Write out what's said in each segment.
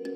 Hello,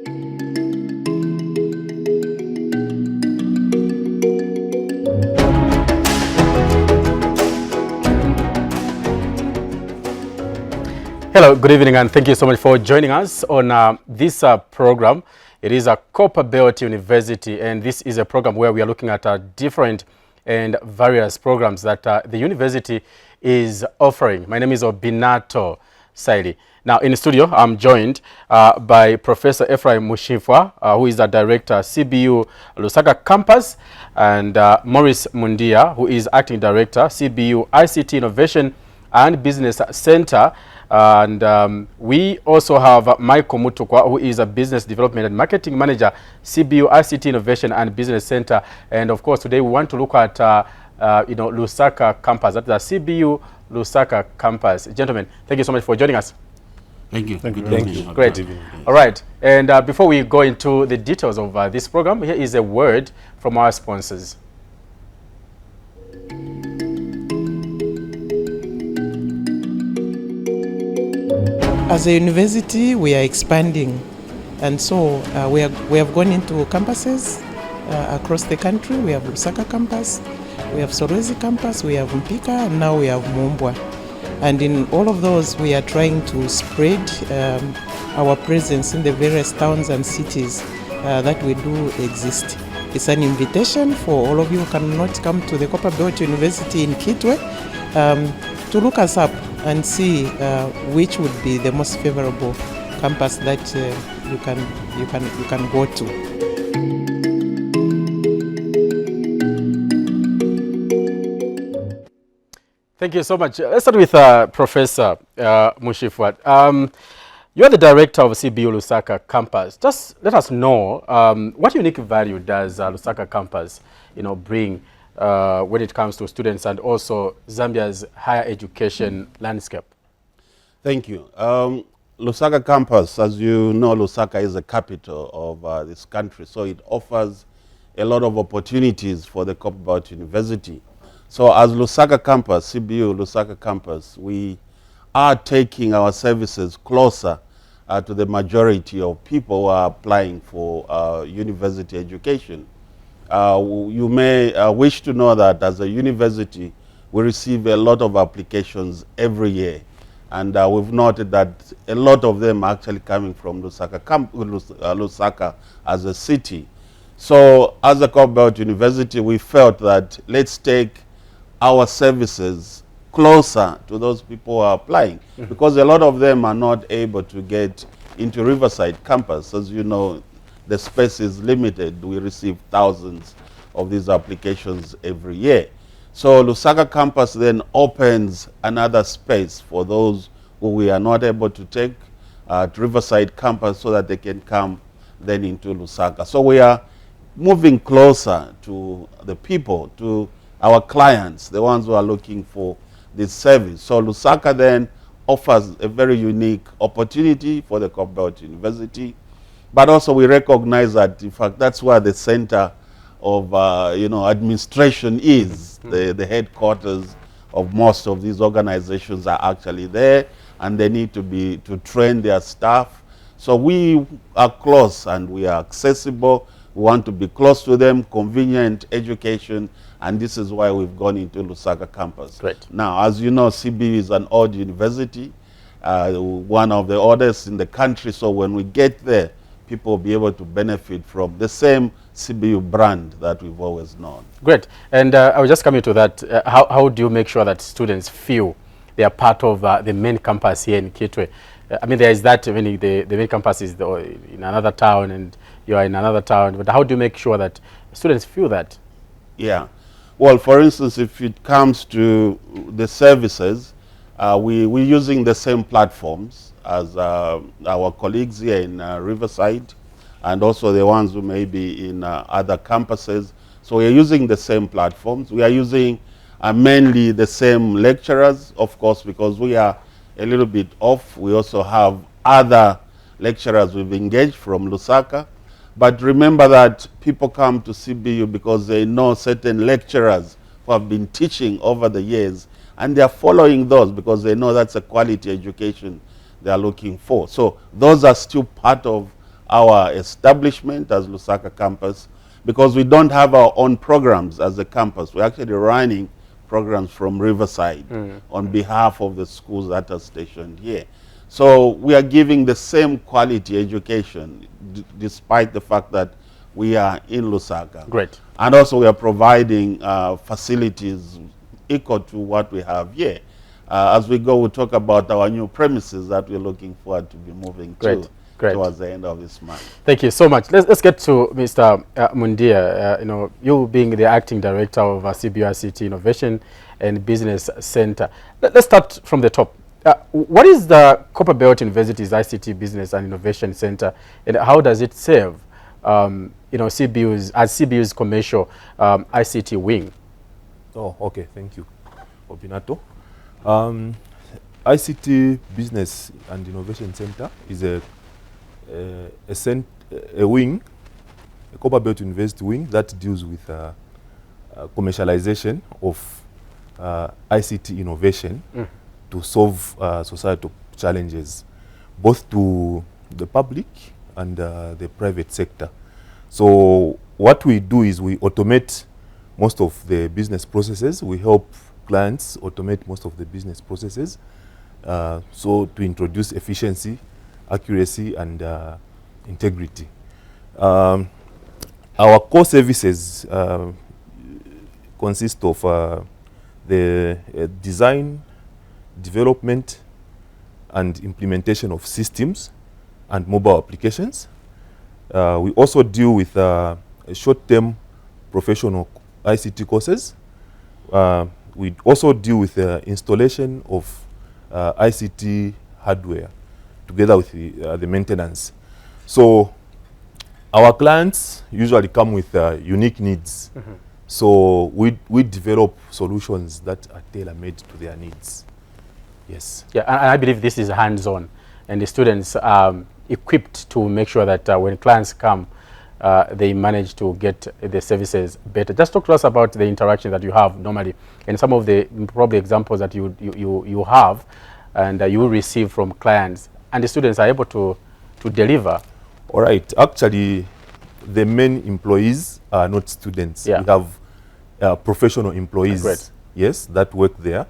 good evening, and thank you so much for joining us on this program. It is a Copperbelt University, and this is a program where we are looking at different and various programs that the university is offering. My name is Obinato Saili. Now, in the studio, I'm joined by Professor Ephraim Mushifwa, who is the director, CBU Lusaka Campus, and Maurice Mundia, who is acting director, CBU ICT Innovation and Business Center. And we also have Michael Mutukwa, who is a business development and marketing manager, CBU ICT Innovation and Business Center. And of course, today we want to look at Lusaka Campus. That's the CBU Lusaka Campus. Gentlemen, thank you so much for joining us. Thank you. Thank you. Great. All right. And before we go into the details of this program, here is a word from our sponsors. As a university, we are expanding, and so we have gone into campuses across the country. We have Lusaka Campus, we have Solwezi Campus, we have Mpika, and now we have Mumbwa. And in all of those, we are trying to spread our presence in the various towns and cities that we do exist. It's an invitation for all of you who cannot come to the Copperbelt University in Kitwe to look us up and see which would be the most favorable campus that you can go to. Thank you so much. Let's start with Professor Mushifwa. You're the director of CBU Lusaka Campus. Just let us know what unique value does Lusaka Campus, bring when it comes to students and also Zambia's higher education landscape. Thank you. Lusaka Campus, as you know, Lusaka is the capital of this country, so it offers a lot of opportunities for the Copperbelt University. So as Lusaka Campus, CBU Lusaka Campus, we are taking our services closer to the majority of people who are applying for university education. You may wish to know that as a university, we receive a lot of applications every year. And we've noted that a lot of them are actually coming from Lusaka as a city. So as a Copperbelt University, we felt that let's take our services closer to those people who are applying, because a lot of them are not able to get into Riverside campus. As you know, the space is limited. We receive thousands of these applications every year. So Lusaka Campus then opens another space for those who we are not able to take to Riverside Campus so that they can come then into Lusaka. So we are moving closer to the people, to our clients, the ones who are looking for this service. So Lusaka then offers a very unique opportunity for the Copperbelt University. But also we recognize that, in fact, that's where the center of administration is. The headquarters of most of these organizations are actually there, and they need to train their staff. So we are close and we are accessible. We want to be close to them, convenient education, and this is why we've gone into Lusaka Campus. Great. Now, as you know, CBU is an old university, one of the oldest in the country, so when we get there, people will be able to benefit from the same CBU brand that we've always known. Great. And I was just coming to that. How do you make sure that students feel they are part of the main campus here in Kitwe? I mean, there is that, the main campus is in another town and you are in another town, but how do you make sure that students feel that? Yeah. Well, for instance, if it comes to the services, we're using the same platforms as our colleagues here in Riverside, and also the ones who may be in other campuses. So we are using the same platforms. We are using mainly the same lecturers, of course, because we are a little bit off. We also have other lecturers we've engaged from Lusaka. But remember that people come to CBU because they know certain lecturers who have been teaching over the years, and they are following those because they know that's a quality education they are looking for. So those are still part of our establishment as Lusaka Campus, because we don't have our own programs as a campus. We're actually running programs from Riverside on behalf of the schools that are stationed here. So we are giving the same quality education despite the fact that we are in Lusaka. Great. And also we are providing facilities equal to what we have here. As we go, we'll talk about our new premises that we're looking forward to be moving to towards the end of this month. Thank you so much. Let's get to Mr. Mundia. You know, you being the acting director of CBU ICT Innovation and Business Center. Let's start from the top. What is the Copperbelt University's ICT Business and Innovation Center, and how does it serve, you know, CBU's commercial ICT wing? Oh, okay. Thank you, Obinato. ICT Business and Innovation Center is a wing, a Copperbelt University wing that deals with commercialization of ICT innovation to solve societal challenges, both to the public and the private sector. So what we do is we automate most of the business processes. We help clients automate most of the business processes, so to introduce efficiency, accuracy, and integrity. Our core services consist of the design, development, and implementation of systems and mobile applications. We also deal with short-term professional ICT courses. We also deal with the installation of ICT hardware together with the maintenance. So our clients usually come with unique needs. So we develop solutions that are tailor-made to their needs. Yes. Yeah, and I believe this is hands-on, and the students are equipped to make sure that when clients come, they manage to get the services better. Just talk to us about the interaction that you have normally, and some of the probably examples that you have and you receive from clients, and the students are able to deliver. All right. Actually, the main employees are not students. Yeah. We have professional employees, Great. yes, that work there.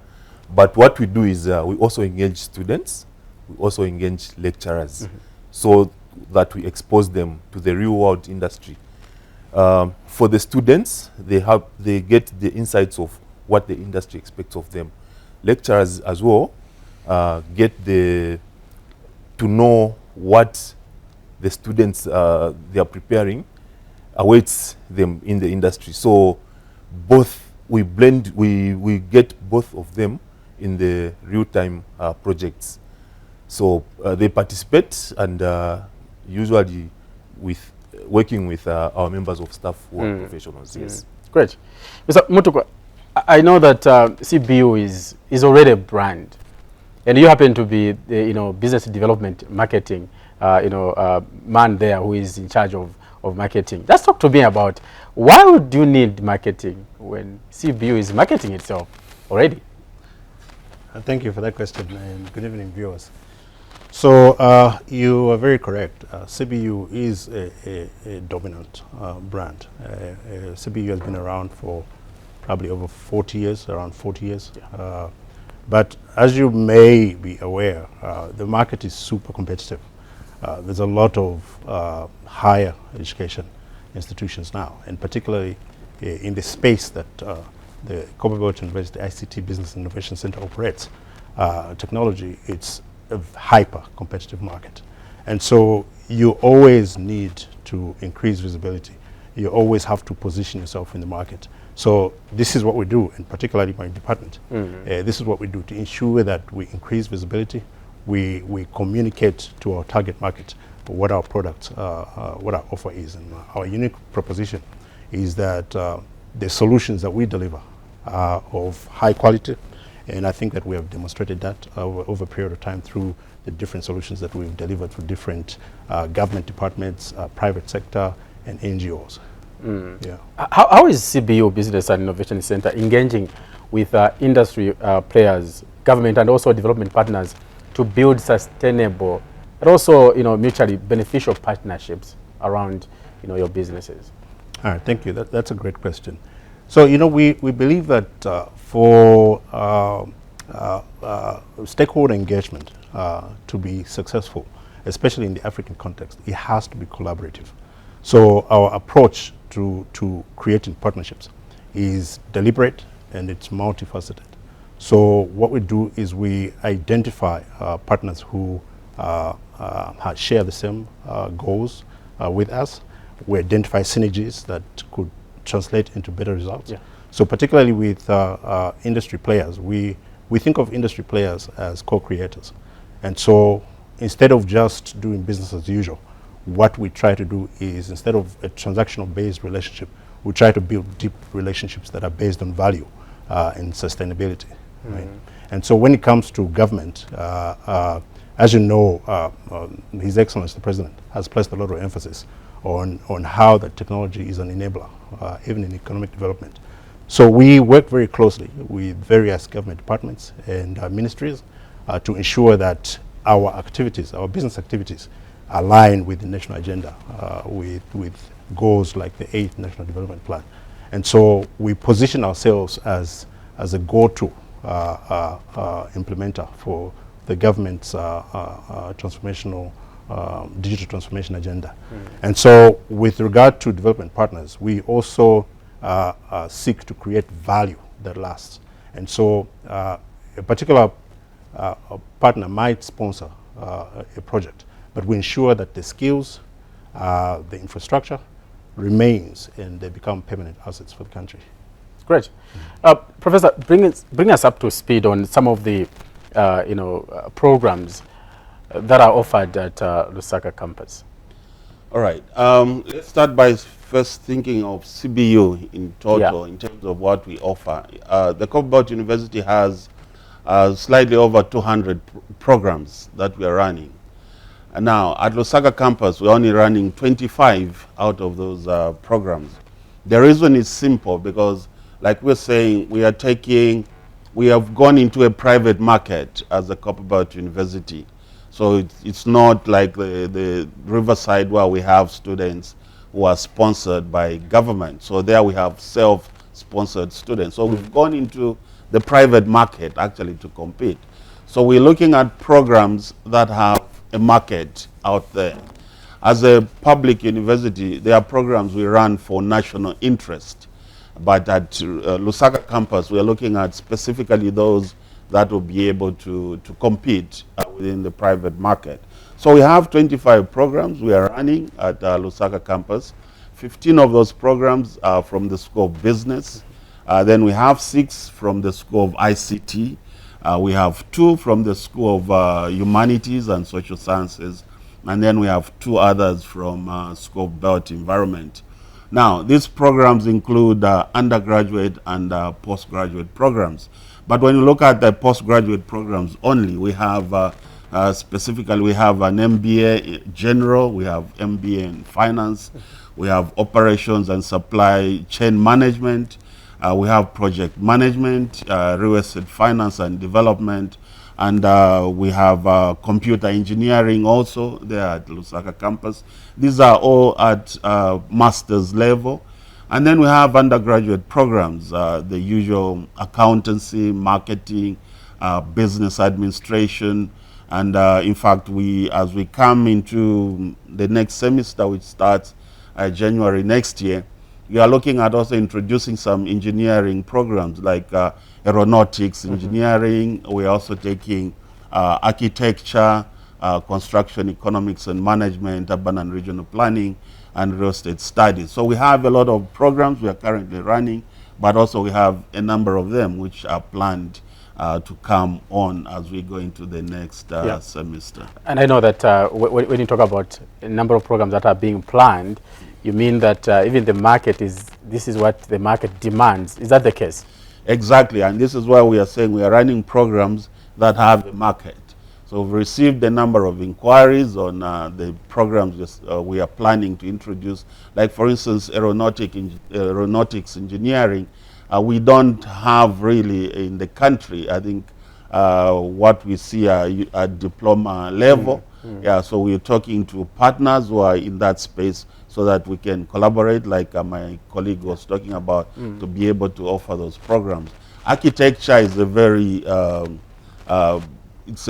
But what we do is we also engage students, we also engage lecturers, so that we expose them to the real world industry. For the students, they get the insights of what the industry expects of them. Lecturers as well get to know what the students they are preparing awaits them in the industry. So both we get both of them in the real-time projects. So they participate, and usually working with our members of staff who are professionals. Yes. Great. Mr. Mutuku, I know that CBU is already a brand, and you happen to be the business development marketing man there who is in charge of marketing. Just talk to me about why would you need marketing when CBU is marketing itself already? Thank you for that question, and good evening, viewers. So you are very correct. CBU is a dominant brand. CBU has been around for probably over 40 years, around 40 years. Yeah. But as you may be aware, the market is super competitive. There's a lot of higher education institutions now, and particularly in the space that the Copperbelt University ICT Business Innovation Center operates, technology, it's a hyper competitive market. And so you always need to increase visibility. You always have to position yourself in the market. So this is what we do, and particularly my department. This is what we do to ensure that we increase visibility. We communicate to our target market what our product, what our offer is. And our unique proposition is that the solutions that we deliver are of high quality, and I think that we have demonstrated that over a period of time through the different solutions that we've delivered for different government departments, private sector, and NGOs. Yeah. How is CBU Business and Innovation Center engaging with industry players, government, and also development partners to build sustainable and also, mutually beneficial partnerships around, your businesses? All right, thank you. That's a great question. So, we believe that for stakeholder engagement to be successful, especially in the African context, it has to be collaborative. So our approach to creating partnerships is deliberate and it's multifaceted. So what we do is we identify partners who share the same goals with us. We identify synergies that could translate into better results. Yeah. So particularly with industry players, we think of industry players as co-creators. And so instead of just doing business as usual, what we try to do is, instead of a transactional-based relationship, we try to build deep relationships that are based on value and sustainability. Right? And so when it comes to government, as you know, His Excellency the President has placed a lot of emphasis on how the technology is an enabler, even in economic development. So we work very closely with various government departments and ministries to ensure that our activities, our business activities, align with the national agenda, with goals like the 8th National Development Plan. And so we position ourselves as a go-to implementer for the government's transformational digital transformation agenda. And so with regard to development partners, we also seek to create value that lasts. And so a particular partner might sponsor a project, but we ensure that the skills, the infrastructure remains and they become permanent assets for the country. Great. Professor, bring us up to speed on some of the programs that are offered at Lusaka Campus. All right. Let's start by first thinking of CBU in total, in terms of what we offer. The Copperbelt University has slightly over 200 programs that we are running. And now, at Lusaka Campus, we're only running 25 out of those programs. The reason is simple, because like we're saying, we have gone into a private market as a Copperbelt University. So it's not like the Riverside, where we have students who are sponsored by government. So there we have self-sponsored students. So we've gone into the private market actually to compete. So we're looking at programs that have a market out there. As a public university, there are programs we run for national interest. But at Lusaka Campus, we're looking at specifically those that will be able to compete within the private market. So we have 25 programs we are running at Lusaka Campus. 15 of those programs are from the School of Business. Then we have 6 from the School of ICT. We have 2 from the School of Humanities and Social Sciences. And then we have 2 others from School of Belt Environment. Now, these programs include undergraduate and postgraduate programs. But when you look at the postgraduate programs only, we have specifically, we have an MBA General, we have MBA in Finance, we have Operations and Supply Chain Management, we have Project Management, Real Estate Finance and Development, and we have Computer Engineering also there at Lusaka Campus. These are all at master's level. And then we have undergraduate programs, the usual accountancy, marketing, business administration. And in fact, as we come into the next semester, which starts January next year, we are looking at also introducing some engineering programs like aeronautics engineering. We're also taking architecture, construction economics and management, urban and regional planning, and real estate studies. So we have a lot of programs we are currently running, but also we have a number of them which are planned to come on as we go into the next semester. And I know that when you talk about a number of programs that are being planned, you mean that even the market this is what the market demands. Is that the case? Exactly, and this is why we are saying we are running programs that have a market. So we've received a number of inquiries on the programs we are planning to introduce. Like, for instance, aeronautics engineering, we don't have really in the country. I think what we see at diploma level. Yeah, so we're talking to partners who are in that space so that we can collaborate, like my colleague was talking about, to be able to offer those programs. Architecture is a very, it's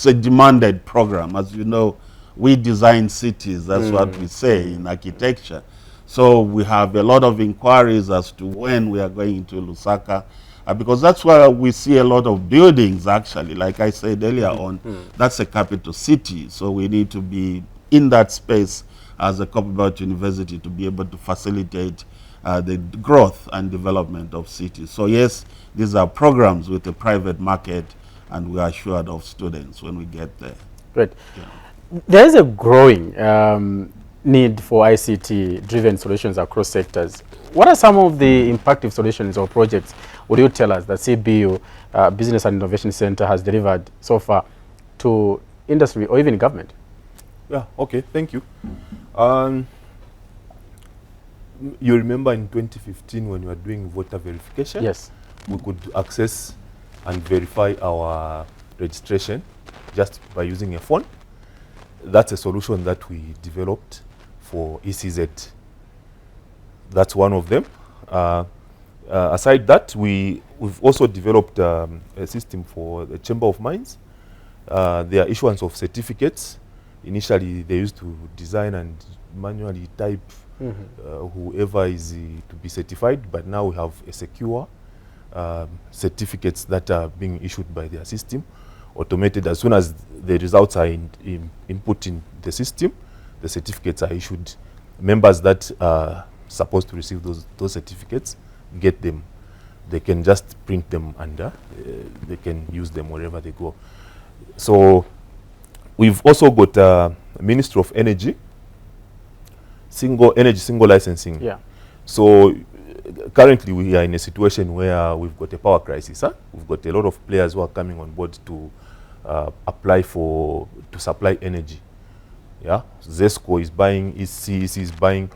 a demanded program. As you know, we design cities, that's what we say in architecture. So we have a lot of inquiries as to when we are going into Lusaka, because that's where we see a lot of buildings, actually. Like I said earlier on, that's a capital city. So we need to be in that space as a Copperbelt University to be able to facilitate the growth and development of cities. So yes, these are programs with the private market, and we are assured of students when we get there. Great. Yeah. There is a growing need for ICT-driven solutions across sectors. What are some of the impactful solutions or projects would you tell us that CBU Business and Innovation Center has delivered so far to industry or even government? Yeah, okay, thank you. You remember in 2015 when we were doing voter verification? Yes. We could access and verify our registration just by using a phone. That's a solution that we developed for ECZ. That's one of them. Aside that, we've also developed a system for the Chamber of Mines. Their issuance of certificates. Initially, they used to design and manually type whoever is to be certified, but now we have a secure certificates that are being issued by their system, automated. As soon as the results are input in the system, the certificates are issued. Members that are supposed to receive those certificates get them. They can just print them and they can use them wherever they go. So we've also got a Ministry of Energy, single licensing. Yeah. So currently we are in a situation where we've got a power crisis. We've got a lot of players who are coming on board to apply to supply energy. Yeah, ZESCO is buying, CEC is buying.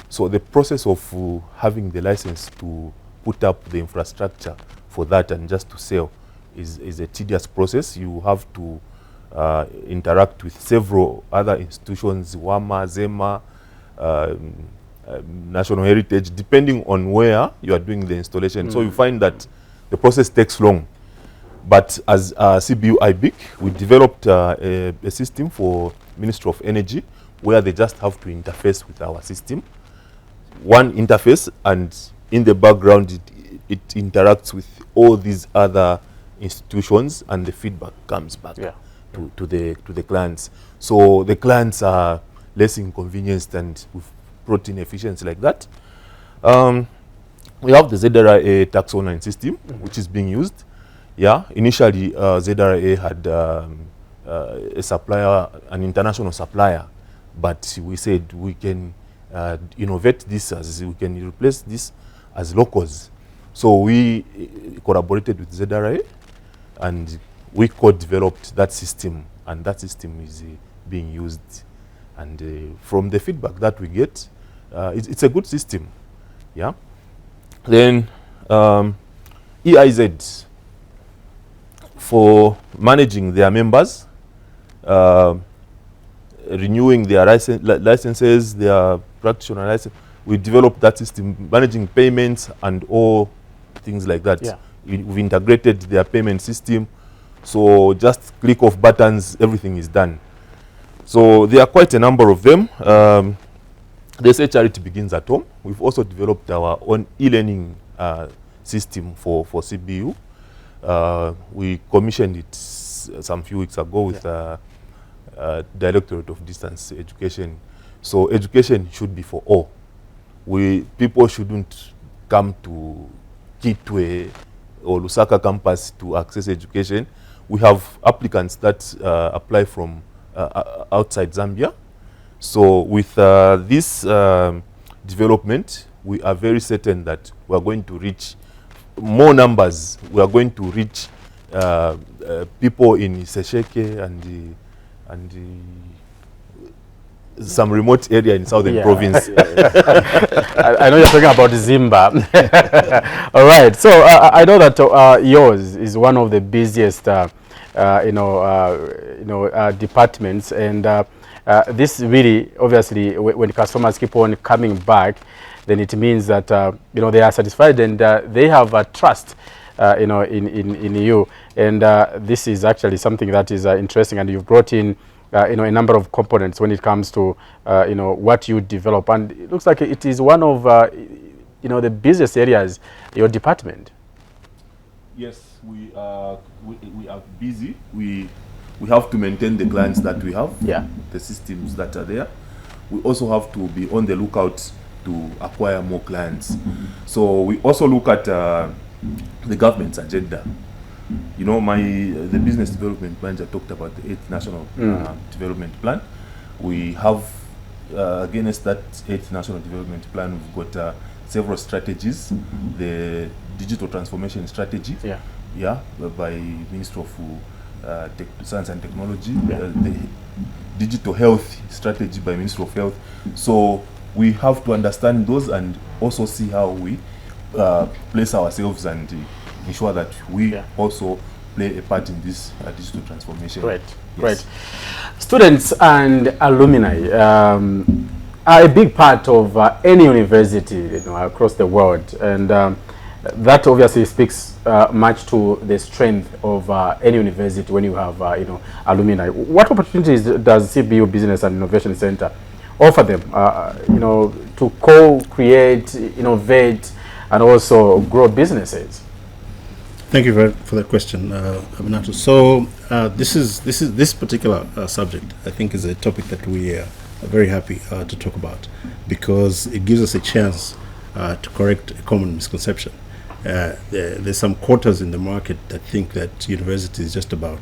So the process of having the license to put up the infrastructure for that and just to sell is a tedious process. You have to interact with several other institutions, WAMA, ZEMA, National Heritage, depending on where you are doing the installation. So you find that the process takes long. But as CBU IBIC, we developed a system for Ministry of Energy where they just have to interface with our system. One interface, and in the background it interacts with all these other institutions, and the feedback comes back to the clients. So the clients are less inconvenienced, and we've brought in efficiency like that. We have the ZRA tax online system, which is being used. Yeah, initially ZRA had a supplier, an international supplier, but we said we can innovate this, as we can replace this as locals. So we collaborated with ZRA and we co-developed that system, and that system is being used. And from the feedback that we get, it's a good system. Yeah. Then EIZ, for managing their members, renewing their licenses, their practitioner license. We developed that system, managing payments and all things like that. Yeah. We've integrated their payment system, so just click of buttons, everything is done. So there are quite a number of them. They say charity begins at home. We've also developed our own e-learning system for CBU. We commissioned it some few weeks ago with Directorate of Distance Education. So education should be for all. People shouldn't come to Kitwe or Lusaka campus to access education. We have applicants that apply from outside Zambia. So with this development, we are very certain that we are going to reach more numbers. We are going to reach people in Sesheke and some remote area in southern province. I know you're talking about Zimba. All right. So I know that yours is one of the busiest, departments, and this really, obviously, when customers keep on coming back, then it means that they are satisfied and they have trust, in you. And this is actually something that is interesting, and you've brought in a number of components when it comes to what you develop, and it looks like it is one of the busiest areas, your department. Yes, we are busy. We have to maintain the clients that we have, the systems that are there. We also have to be on the lookout to acquire more clients. So we also look at the government's agenda. The business development manager talked about the 8th National Development Plan. We have, against that 8th National Development Plan, we've got several strategies. The digital transformation strategy, by Ministry of Science and Technology, the digital health strategy by Ministry of Health. So we have to understand those and also see how we place ourselves and ensure that we also play a part in this digital transformation. Great. Students and alumni are a big part of any university across the world, and that obviously speaks much to the strength of any university when you have alumni. What opportunities does CBU Business and Innovation Center offer them to co-create, innovate, and also grow businesses? Thank you for that question, Aminato. So this particular subject, I think, is a topic that we are very happy to talk about, because it gives us a chance to correct a common misconception. There's some quarters in the market that think that university is just about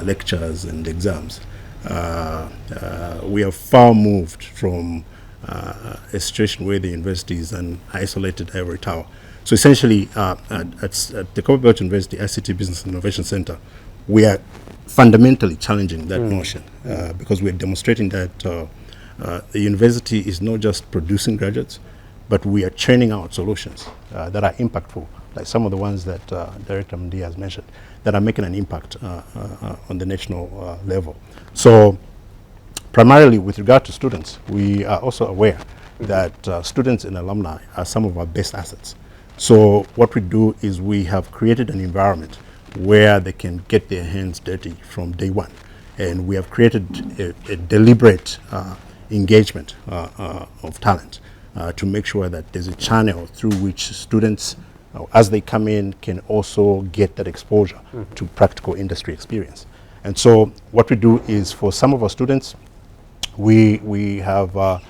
lectures and exams. We have far moved from a situation where the university is an isolated ivory tower. So essentially, at the Copperbelt University ICT Business Innovation Center, we are fundamentally challenging that notion, because we are demonstrating that the university is not just producing graduates, but we are churning out solutions that are impactful, like some of the ones that Director Mdi has mentioned, that are making an impact on the national level. So primarily with regard to students, we are also aware that students and alumni are some of our best assets. So what we do is we have created an environment where they can get their hands dirty from day one. And we have created a deliberate engagement of talent to make sure that there's a channel through which students, as they come in, can also get that exposure to practical industry experience. And so what we do is, for some of our students, we have a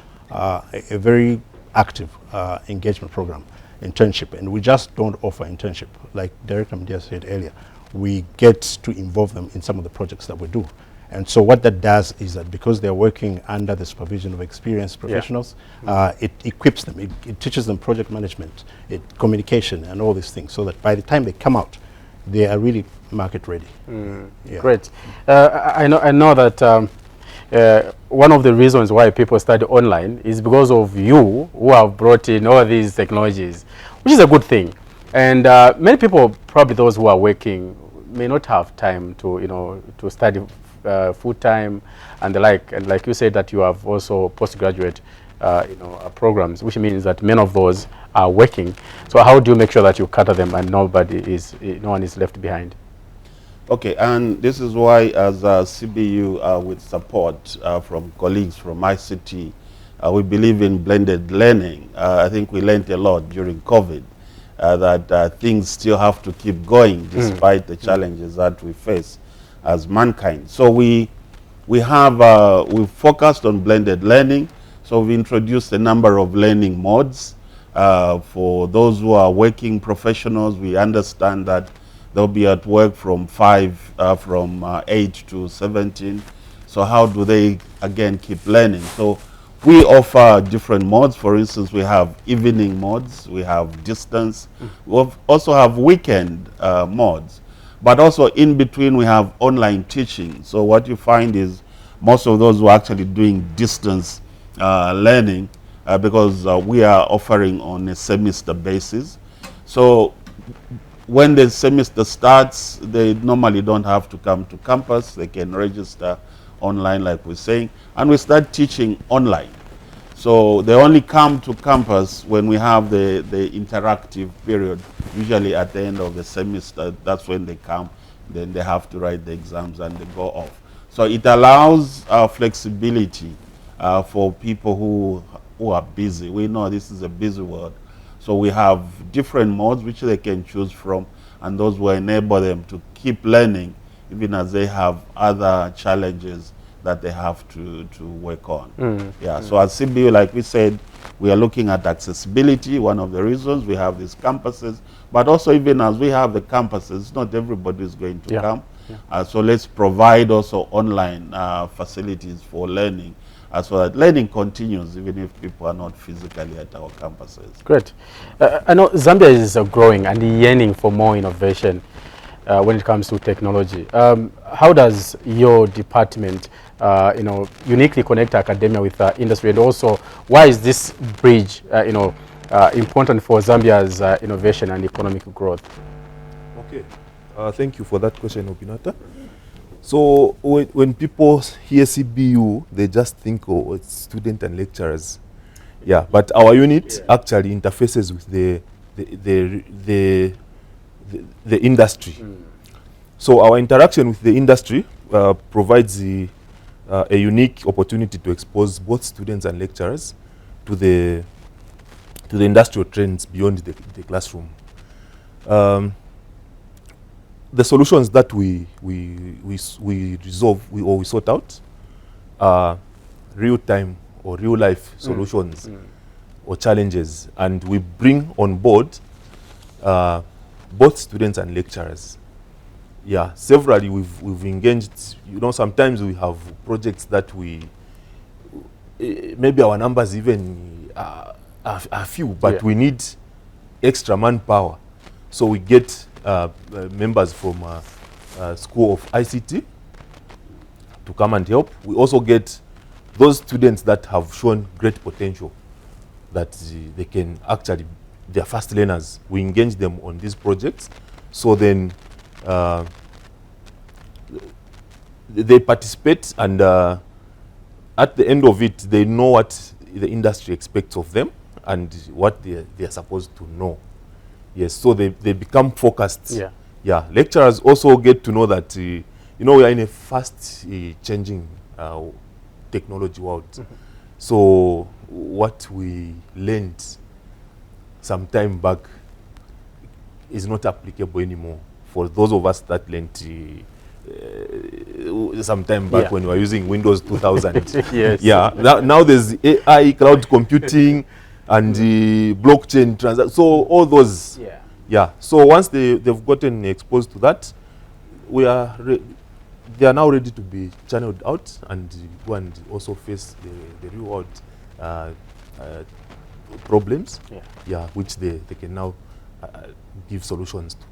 very active engagement program, internship, and we just don't offer internship. Like Director Mdia said earlier, we get to involve them in some of the projects that we do. And so what that does is that, because they're working under the supervision of experienced professionals, it equips them, it teaches them project management, communication, and all these things, so that by the time they come out, they are really market ready. Great. I know that one of the reasons why people study online is because of you, who have brought in all these technologies, which is a good thing. And many people, probably those who are working, may not have time to to study full time and the like. And like you said, that you have also postgraduate programs, which means that many of those are working. So how do you make sure that you cater them and no one is left behind? Okay, and this is why, as CBU, with support from colleagues from ICT, we believe in blended learning. I think we learned a lot during COVID, that things still have to keep going despite the challenges that we face as mankind. So we focused on blended learning. So we introduced a number of learning modes. For those who are working professionals, we understand that they'll be at work from 8 to 17. So how do they, again, keep learning? So we offer different modes. For instance, we have evening modes, we have distance, we also have weekend modes. But also in between, we have online teaching. So what you find is most of those who are actually doing distance learning because we are offering on a semester basis. So when the semester starts, they normally don't have to come to campus. They can register online, like we're saying, and we start teaching online. So they only come to campus when we have the interactive period, usually at the end of the semester. That's when they come. Then they have to write the exams and they go off. So it allows flexibility for people who are busy. We know this is a busy world. So we have different modes which they can choose from, and those will enable them to keep learning even as they have other challenges that they have to work on. So at CBU, like we said, we are looking at accessibility. One of the reasons we have these campuses, but also even as we have the campuses, not everybody is going to come. So let's provide also online facilities for learning, so that learning continues even if people are not physically at our campuses. Great. I know Zambia is growing and yearning for more innovation when it comes to technology. How does your department uniquely connect academia with industry, and also why is this bridge important for Zambia's innovation and economic growth? Okay, thank you for that question, Obinata. So when people hear CBU, they just think, oh, it's students and lecturers. Yeah, but our unit actually interfaces with the industry. So our interaction with the industry provides a unique opportunity to expose both students and lecturers to the industrial trends beyond the classroom. The solutions that we sort out are real-time or real-life solutions or challenges, and we bring on board both students and lecturers. Yeah, severally we've engaged. Sometimes we have projects that maybe our numbers even are few, but we need extra manpower. So we get members from School of ICT to come and help. We also get those students that have shown great potential, that they can actually, they're fast learners. We engage them on these projects. So then they participate, and at the end of it, they know what the industry expects of them and what they are supposed to know. Yes, so they become focused. Yeah, lecturers also get to know that we are in a fast changing technology world. So what we learned some time back is not applicable anymore for those of us that learned some time back when we were using Windows 2000. Yeah, now there's AI, cloud computing, and blockchain transaction. So all those, so once they've gotten exposed to that, they are now ready to be channeled out and go and also face the real world problems, which they can now give solutions to.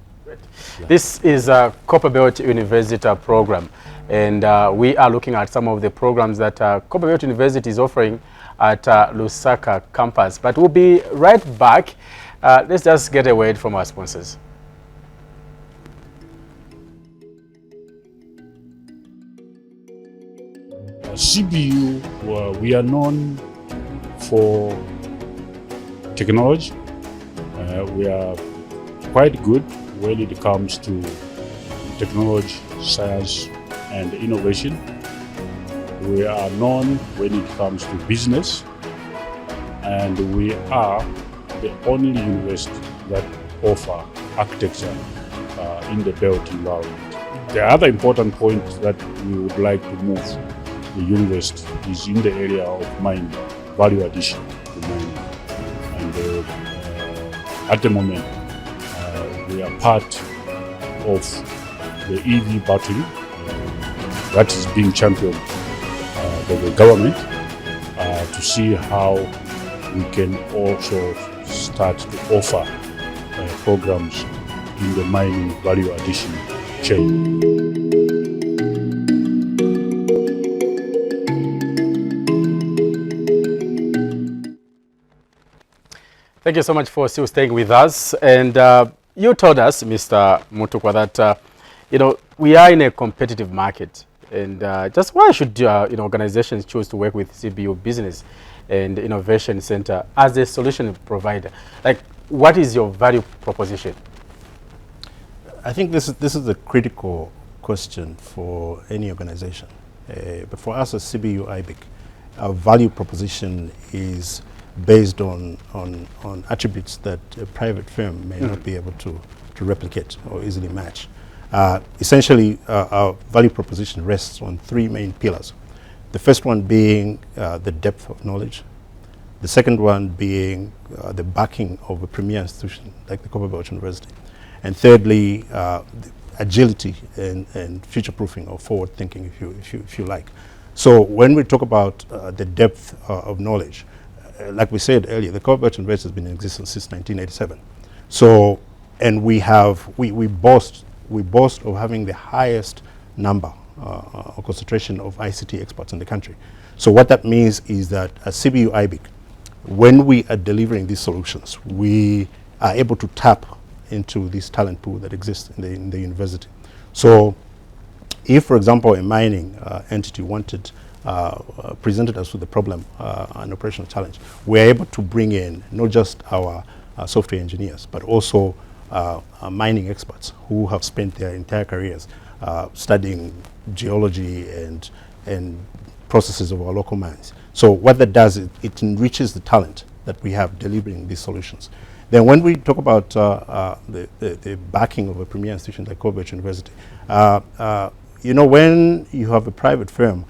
This is a Copperbelt University program, and we are looking at some of the programs that Copperbelt University is offering at Lusaka Campus. But we'll be right back. Let's just get a word from our sponsors. CBU, we are known for technology. We are quite good when it comes to technology, science, and innovation. We are known when it comes to business, and we are the only university that offer architecture in the built environment. The other important point that we would like to move the university is in the area of mining, value addition to mining. And at the moment, we are part of the EV battery that is being championed by the government to see how we can also start to offer programs in the mining value addition chain. Thank you so much for still staying with us. And you told us, Mr. Mutukwa, that we are in a competitive market. And just why should organizations choose to work with CBU Business and Innovation Center as a solution provider? Like, what is your value proposition? I think this is a critical question for any organization. But for us as CBU IBIC, our value proposition is based on attributes that a private firm may not be able to replicate or easily match. Essentially, our value proposition rests on three main pillars. The first one being the depth of knowledge. The second one being the backing of a premier institution like the Copperbelt University. And thirdly, the agility and future-proofing or forward-thinking, if you like. So when we talk about the depth of knowledge, like we said earlier, the Copperbelt University has been in existence since 1987. So, and we boast of having the highest number or concentration of ICT experts in the country. So what that means is that at CBU IBIC, when we are delivering these solutions, we are able to tap into this talent pool that exists in the university. So if, for example, a mining entity presented us with a problem, an operational challenge, we're able to bring in not just our software engineers, but also mining experts who have spent their entire careers studying geology and processes of our local mines. So what that does, it enriches the talent that we have delivering these solutions. Then when we talk about the backing of a premier institution like Copperbelt University, when you have a private firm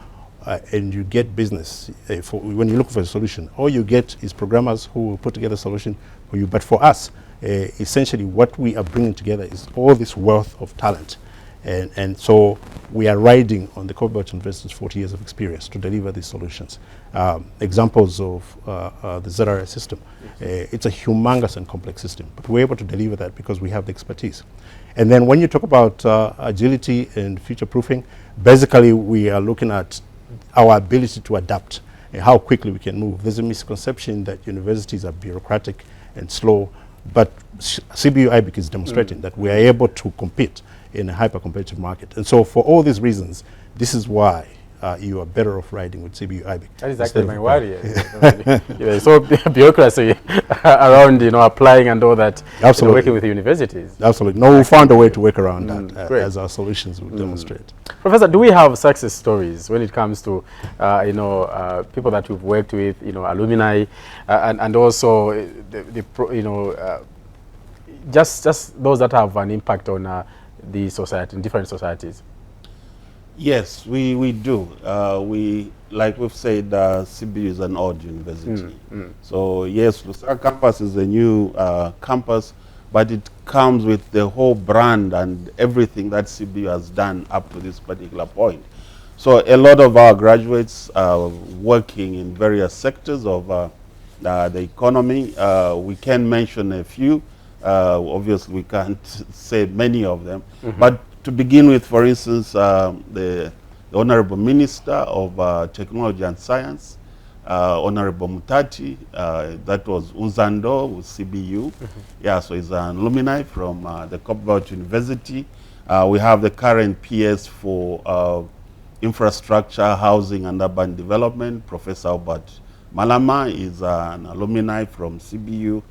and you get business, when you look for a solution, all you get is programmers who will put together a solution for you. But for us, essentially what we are bringing together is all this wealth of talent. And so we are riding on the Copperbelt University's 40 years of experience to deliver these solutions. Examples of the ZRS system. It's a humongous and complex system, but we're able to deliver that because we have the expertise. And then when you talk about agility and future-proofing, basically we are looking at our ability to adapt and how quickly we can move. There's a misconception that universities are bureaucratic and slow, but CBU IBIC is demonstrating that we are able to compete in a hyper-competitive market. And so for all these reasons, this is why you are better off riding with CBU IBIC. That is actually my worry. So bureaucracy around, applying and all that, absolutely, working with universities. Absolutely. No, we found a way to work around that as our solutions will demonstrate. Professor, do we have success stories when it comes to, people that we've worked with, alumni, and also, just those that have an impact on the society, in different societies? Yes, we do. Like we've said, CBU is an old university. So yes, Lusaka Campus is a new campus, but it comes with the whole brand and everything that CBU has done up to this particular point. So a lot of our graduates are working in various sectors of the economy. We can mention a few. Obviously, we can't say many of them, but to begin with, for instance, the Honorable Minister of Technology and Science, Honorable Mutati, that was Uzando with CBU. Yeah, so he's an alumni from the Copperbelt University. We have the current PS for Infrastructure, Housing and Urban Development, Professor Albert Malama is an alumni from CBU.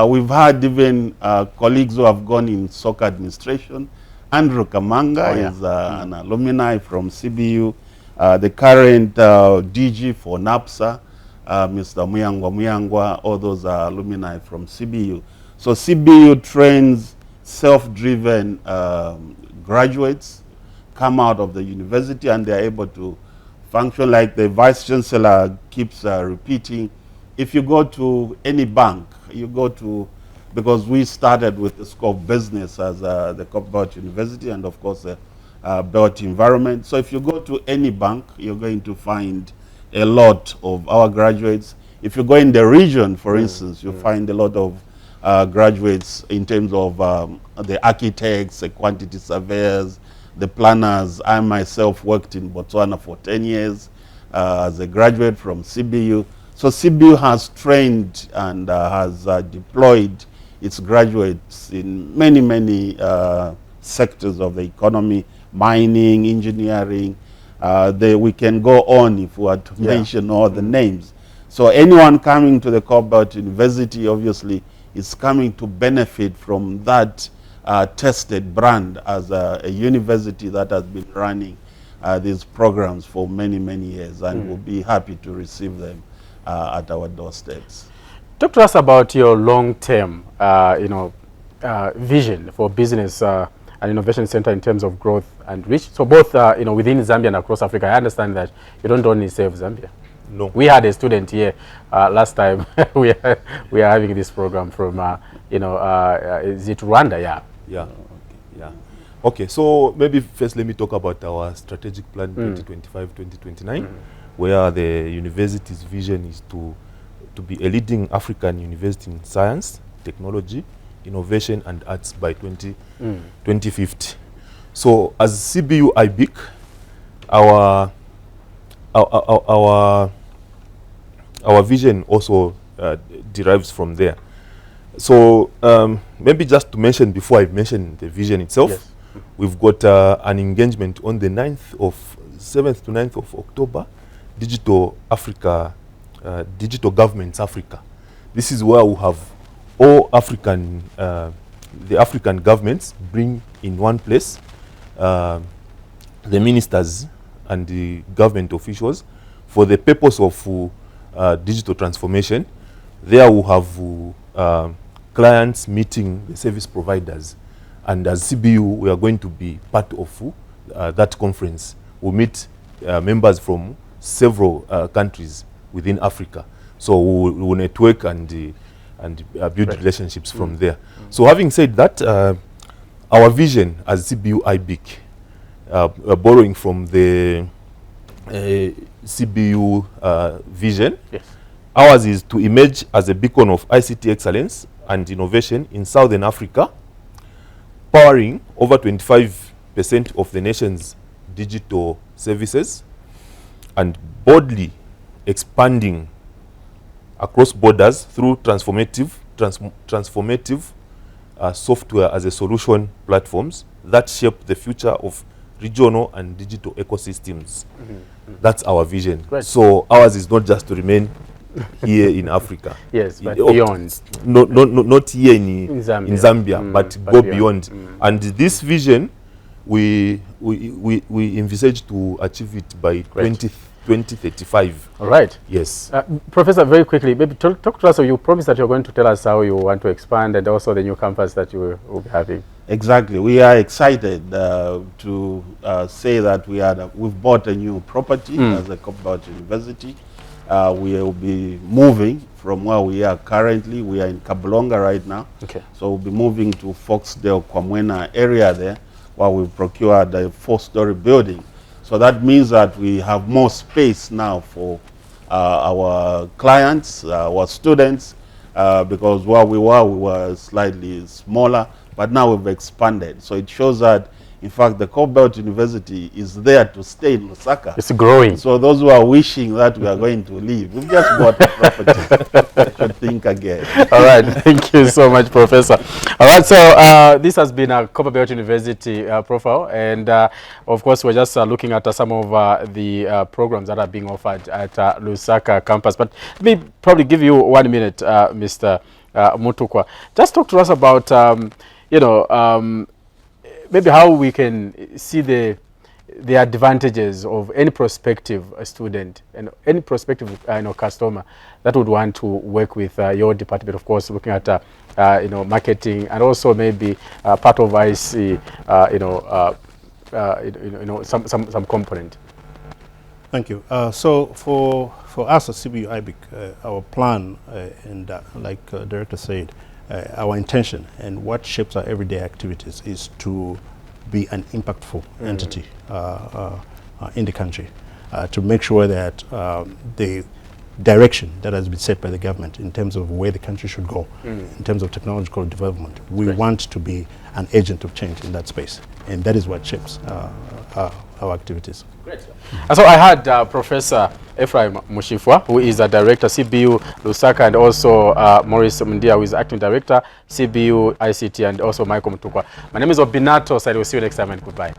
We've had even colleagues who have gone in soccer administration. Andrew Kamanga is an alumni from CBU. The current DG for NAPSA, Mr. Muyangwa, all those are alumni from CBU. So CBU trains self-driven graduates, come out of the university, and they're able to function. Like the Vice Chancellor keeps repeating, if you go to any bank, you go to, because we started with the scope of business as the Copperbelt University and of course the built environment. So if you go to any bank, you're going to find a lot of our graduates. If you go in the region, for instance, you'll find a lot of graduates in terms of the architects, the quantity surveyors, the planners. I myself worked in Botswana for 10 years as a graduate from CBU. So CBU has trained and has deployed its graduates in many sectors of the economy, mining, engineering. We can go on if we were to mention all the names. So anyone coming to the Copperbelt University obviously is coming to benefit from that tested brand as a university that has been running these programs for many years, and we'll be happy to receive them at our doorsteps. Talk to us about your long-term, vision for business and innovation center in terms of growth and reach. So both, within Zambia and across Africa. I understand that you don't only serve Zambia. No. We had a student here last time. we are having this program from, is it Rwanda? Yeah. Yeah. Yeah. Okay. So maybe first let me talk about our strategic plan 2025-2029, where the university's vision is to be a leading African university in science, technology, innovation, and arts by 2050. So as CBU IBIC, our vision also derives from there. So maybe just to mention before I mention the vision itself, we've got an engagement on the 7th to 9th of October, Digital Africa, Digital Governments Africa. This is where we have all the African governments bring in one place the ministers and the government officials for the purpose of digital transformation. There we have clients meeting the service providers, and as CBU we are going to be part of that conference. We'll meet members from several countries within Africa, so we'll network and build relationships from there. So having said that, our vision as CBU IBIC, borrowing from the CBU vision, ours is to emerge as a beacon of ICT excellence and innovation in Southern Africa, powering over 25% of the nation's digital services, and boldly expanding across borders through transformative software as a solution platforms that shape the future of regional and digital ecosystems. That's our vision. Great. So ours is not just to remain here in Africa. Yes, but beyond. Not here in Zambia, but go beyond. And this vision, we envisage to achieve it by 2035. All right. Yes. Professor, very quickly, maybe talk to us. So you promised that you're going to tell us how you want to expand and also the new campus that you will be having. Exactly. We are excited to say that we've bought a new property as a Copperbelt University. We will be moving from where we are currently. We are in Kabulonga right now. Okay. So we'll be moving to Foxdale, Kwamwena area there, where we've procured a 4-story building. So that means that we have more space now for our clients, our students, because where we were slightly smaller, but now we've expanded. So it shows that, in fact, the Copperbelt University is there to stay in Lusaka. It's growing. So those who are wishing that we are going to leave, we've just bought the property. Should think again. All right. Thank you so much, Professor. All right. So this has been a Copperbelt University profile. And, of course, we're just looking at some of the programs that are being offered at Lusaka Campus. But let me probably give you 1 minute, Mr. Mutukwa. Just talk to us about, maybe how we can see the advantages of any prospective student and any prospective customer that would want to work with your department. Of course, looking at marketing and also maybe part of IC, some component. Thank you. So for us at CBU IBIC, our plan and like Director said, our intention and what shapes our everyday activities is to be an impactful entity in the country, to make sure that the direction that has been set by the government in terms of where the country should go, in terms of technological development, we want to be an agent of change in that space. And that is what shapes our activities. Great. So I had Professor Ephraim Mushifwa, who is a director, CBU Lusaka, and also Maurice Mundia, who is acting director, CBU ICT, and also Michael Mutukwa. My name is Obinato, so I will see you next time, and goodbye.